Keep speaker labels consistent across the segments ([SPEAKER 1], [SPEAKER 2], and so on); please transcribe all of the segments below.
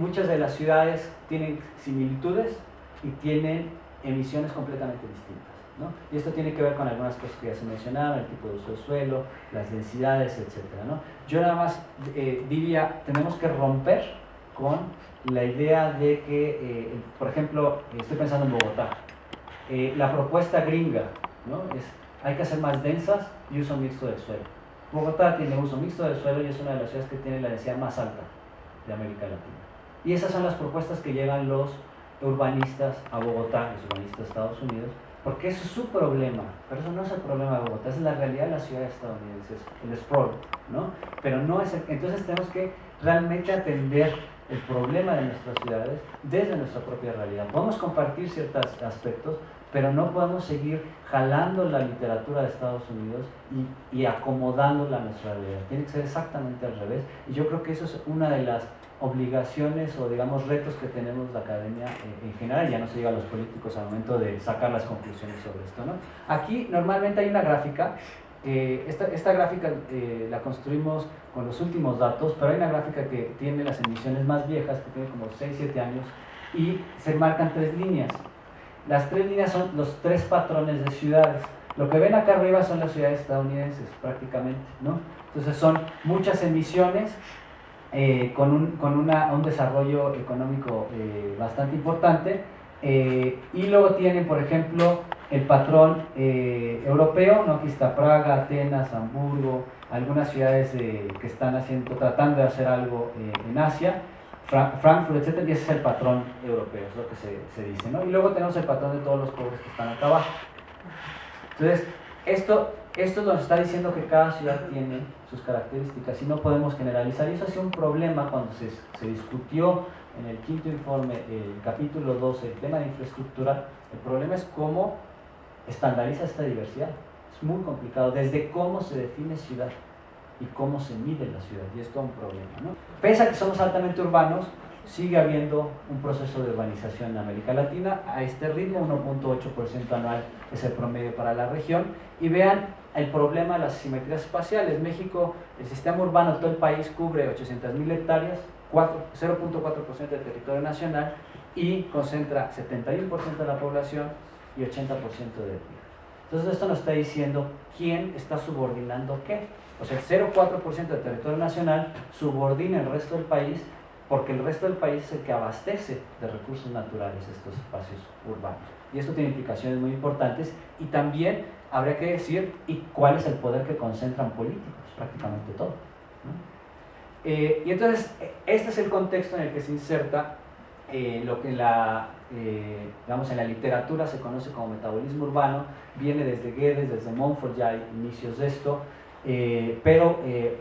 [SPEAKER 1] Muchas de las ciudades tienen similitudes y tienen emisiones completamente distintas, ¿no? Y esto tiene que ver con algunas cosas que ya se mencionaban, el tipo de uso del suelo, las densidades, etcétera, ¿no? Yo nada más diría, tenemos que romper con la idea de que, por ejemplo, estoy pensando en Bogotá, la propuesta gringa, ¿no? Hay que hacer más densas y uso mixto del suelo. Bogotá tiene uso mixto del suelo y es una de las ciudades que tiene la densidad más alta de América Latina. Y esas son las propuestas que llevan los urbanistas a Bogotá, los urbanistas de Estados Unidos, porque eso es su problema, pero eso no es el problema de Bogotá, es la realidad de las ciudades estadounidenses, el sprawl, ¿no? Pero no es entonces tenemos que realmente atender el problema de nuestras ciudades desde nuestra propia realidad. Podemos compartir ciertos aspectos, pero no podemos seguir jalando la literatura de Estados Unidos y acomodándola a nuestra realidad. Tiene que ser exactamente al revés, y yo creo que eso es una de las obligaciones o digamos retos que tenemos la academia en general, ya no se diga a los políticos al momento de sacar las conclusiones sobre esto, ¿no? Aquí normalmente hay una gráfica, esta gráfica la construimos con los últimos datos, pero hay una gráfica que tiene las emisiones más viejas, que tiene como 6-7 años, y se marcan 3 líneas. Las 3 líneas son los 3 patrones de ciudades. Lo que ven acá arriba son las ciudades estadounidenses prácticamente, ¿no? Entonces son muchas emisiones, con un desarrollo económico bastante importante, y luego tienen, por ejemplo, el patrón europeo, ¿no? Aquí está Praga, Atenas, Hamburgo, algunas ciudades que están tratando de hacer algo en Asia, Frankfurt, etc. Y ese es el patrón europeo, es lo que se dice, ¿no? Y luego tenemos el patrón de todos los pueblos que están acá abajo. Entonces, esto nos está diciendo que cada ciudad tiene sus características y no podemos generalizar. Y eso ha sido un problema cuando se discutió en el quinto informe, el capítulo 12, el tema de infraestructura. El problema es cómo estandariza esta diversidad. Es muy complicado, desde cómo se define ciudad y cómo se mide la ciudad, y es todo un problema, ¿no? Pese a que somos altamente urbanos, sigue habiendo un proceso de urbanización en América Latina a este ritmo, 1.8% anual es el promedio para la región. Y vean el problema de las asimetrías espaciales. México, el sistema urbano, todo el país cubre 800,000 hectáreas, 0.4% del territorio nacional, y concentra 71% de la población y 80% del PIB. Entonces esto nos está diciendo quién está subordinando qué. O sea, el 0.4% del territorio nacional subordina el resto del país, porque el resto del país es el que abastece de recursos naturales estos espacios urbanos. Y esto tiene implicaciones muy importantes, y también habría que decir cuál es el poder que concentran políticos, prácticamente todo, ¿no? Y entonces, este es el contexto en el que se inserta lo que digamos, en la literatura se conoce como metabolismo urbano. Viene desde Guedes, desde Montfort, ya hay inicios de esto. Pero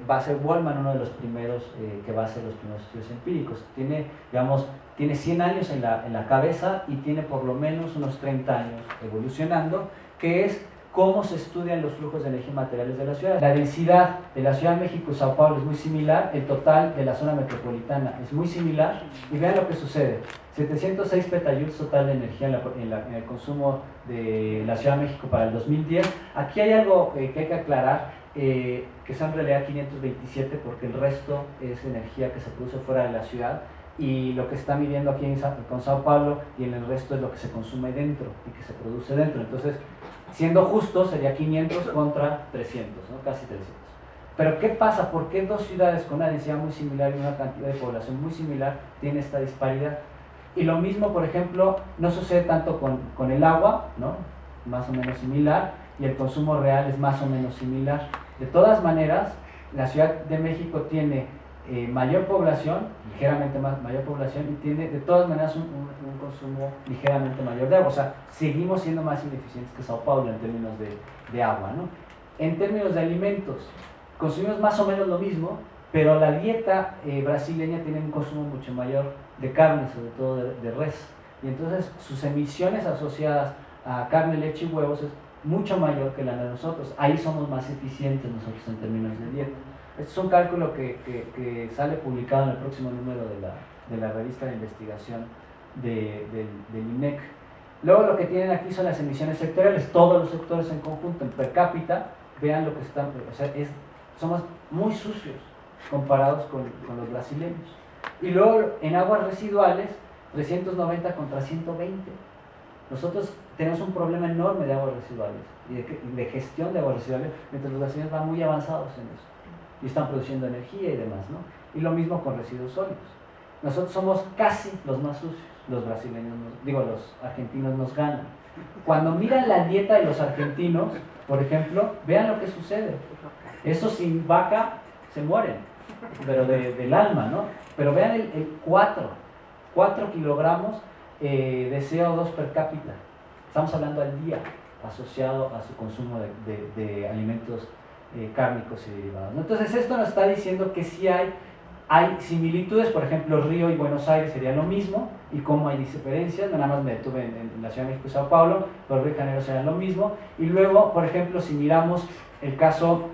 [SPEAKER 1] va a ser Waldman uno de los primeros que va a hacer los primeros estudios empíricos. Tiene 100 años en la cabeza y tiene por lo menos unos 30 años evolucionando, que es cómo se estudian los flujos de energía y materiales de la ciudad. La densidad de la Ciudad de México y Sao Paulo es muy similar, el total de la zona metropolitana es muy similar, y vean lo que sucede. 706 petajoules total de energía en el consumo de la Ciudad de México para el 2010. Aquí hay algo que hay que aclarar, que son en realidad 527, porque el resto es energía que se produce fuera de la ciudad, y lo que se está midiendo aquí con Sao Paulo y en el resto es lo que se consume dentro y que se produce dentro. Entonces, siendo justo, sería 500 contra 300, ¿no? Casi 300. Pero ¿qué pasa? ¿Por qué dos ciudades con una densidad muy similar y una cantidad de población muy similar tienen esta disparidad? Y lo mismo, por ejemplo, no sucede tanto con el agua, ¿no? Más o menos similar, y el consumo real es más o menos similar. De todas maneras, la Ciudad de México tiene mayor población, ligeramente mayor población, y tiene de todas maneras un consumo ligeramente mayor de agua. O sea, seguimos siendo más ineficientes que Sao Paulo en términos de agua, ¿no? En términos de alimentos, consumimos más o menos lo mismo, pero la dieta brasileña tiene un consumo mucho mayor de carne, sobre todo de res, y entonces sus emisiones asociadas a carne, leche y huevos es mucho mayor que la de nosotros. Ahí somos más eficientes nosotros en términos de dieta. Este es un cálculo que sale publicado en el próximo número de la revista de investigación del INEC. Luego lo que tienen aquí son las emisiones sectoriales, todos los sectores en conjunto, en per cápita. Vean lo que están, o sea, somos muy sucios comparados con los brasileños. Y luego en aguas residuales, 390 contra 120. Nosotros tenemos un problema enorme de aguas residuales y de gestión de aguas residuales, mientras los brasileños van muy avanzados en eso y están produciendo energía y demás, ¿no? Y lo mismo con residuos sólidos. Nosotros somos casi los más sucios, los brasileños, los argentinos nos ganan. Cuando miran la dieta de los argentinos, por ejemplo, vean lo que sucede. Esos sin vaca se mueren, pero del alma, ¿no? Pero vean el 4 kilogramos de CO2 per cápita. Estamos hablando al día, asociado a su consumo de alimentos cárnicos y derivados, ¿no? Entonces esto nos está diciendo que sí hay similitudes, por ejemplo Río y Buenos Aires sería lo mismo, y cómo hay diferencias. Nada más me detuve en la Ciudad de México y Sao Paulo, pero Río y Janeiro serían lo mismo. Y luego, por ejemplo, si miramos el caso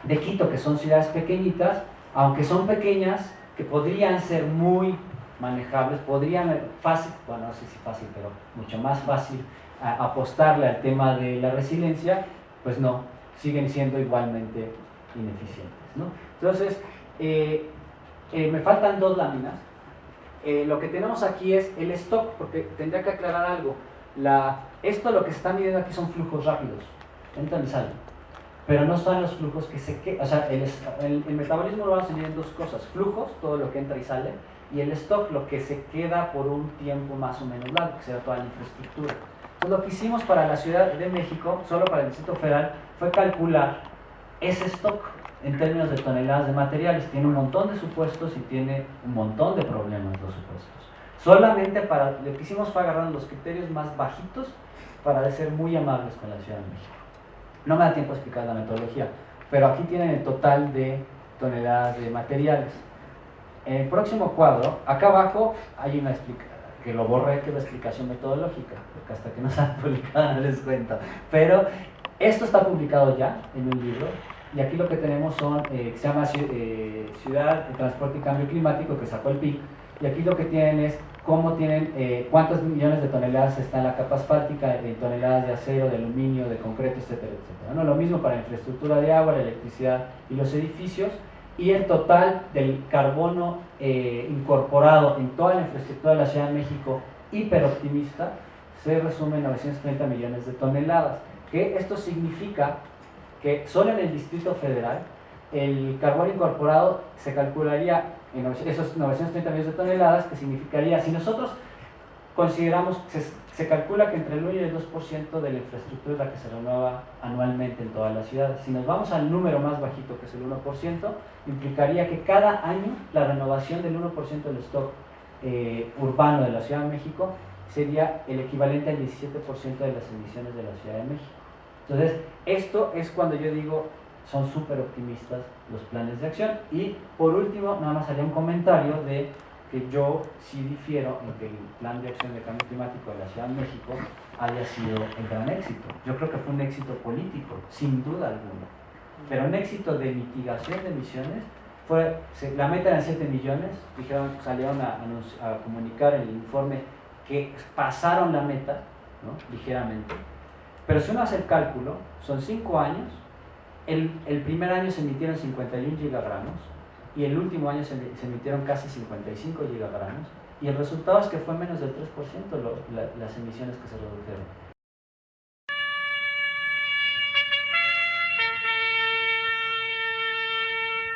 [SPEAKER 1] de Quito, que son ciudades pequeñitas, aunque son pequeñas, que podrían ser muy manejables, podrían fácil, bueno, no sé si fácil, pero mucho más fácil apostarle al tema de la resiliencia, pues no, siguen siendo igualmente ineficientes, ¿no? Entonces, me faltan 2 láminas. Lo que tenemos aquí es el stock, porque tendría que aclarar algo. Esto lo que se está midiendo aquí son flujos rápidos, entran y salen, pero no son los flujos que se quedan. O sea, el metabolismo lo vamos a medir en 2 cosas: flujos, todo lo que entra y sale, y el stock, lo que se queda por un tiempo más o menos largo, que será toda la infraestructura. Entonces, lo que hicimos para la Ciudad de México, solo para el Distrito Federal, fue calcular ese stock en términos de toneladas de materiales. Tiene un montón de supuestos y tiene un montón de problemas los supuestos. Solamente lo que hicimos fue agarrar los criterios más bajitos para ser muy amables con la Ciudad de México. No me da tiempo a explicar la metodología, pero aquí tienen el total de toneladas de materiales. En el próximo cuadro, acá abajo hay una explicación, que lo borré, que es la explicación metodológica, porque hasta que no se ha publicado no les cuento. Pero esto está publicado ya en un libro, y aquí lo que tenemos se llama Ciudad de Transporte y Cambio Climático, que sacó el PIC, y aquí lo que tienen es cuántos millones de toneladas está en la capa asfáltica, de toneladas de acero, de aluminio, de concreto, etcétera, etcétera, ¿no? Lo mismo para la infraestructura de agua, la electricidad y los edificios, y el total del carbono incorporado en toda la infraestructura de la Ciudad de México, hiperoptimista, se resume en 930 millones de toneladas, que esto significa que solo en el Distrito Federal el carbono incorporado se calcularía en esos 930 millones de toneladas, que significaría, si nosotros consideramos, se calcula que entre el 1 y el 2% de la infraestructura es la que se renueva anualmente en todas las ciudades. Si nos vamos al número más bajito, que es el 1%, implicaría que cada año la renovación del 1% del stock urbano de la Ciudad de México sería el equivalente al 17% de las emisiones de la Ciudad de México. Entonces, esto es cuando yo digo, son súper optimistas los planes de acción. Y por último, nada más haría un comentario de que yo sí difiero en que el plan de acción de cambio climático de la Ciudad de México haya sido el gran éxito. Yo creo que fue un éxito político, sin duda alguna, pero un éxito de mitigación de emisiones la meta eran 7 millones, salieron a comunicar en el informe que pasaron la meta, ¿no? Ligeramente, pero si uno hace el cálculo, son 5 años, el primer año se emitieron 51 gigagramos, y el último año se emitieron casi 55 gigagramos, y el resultado es que fue menos del 3% las emisiones que se redujeron.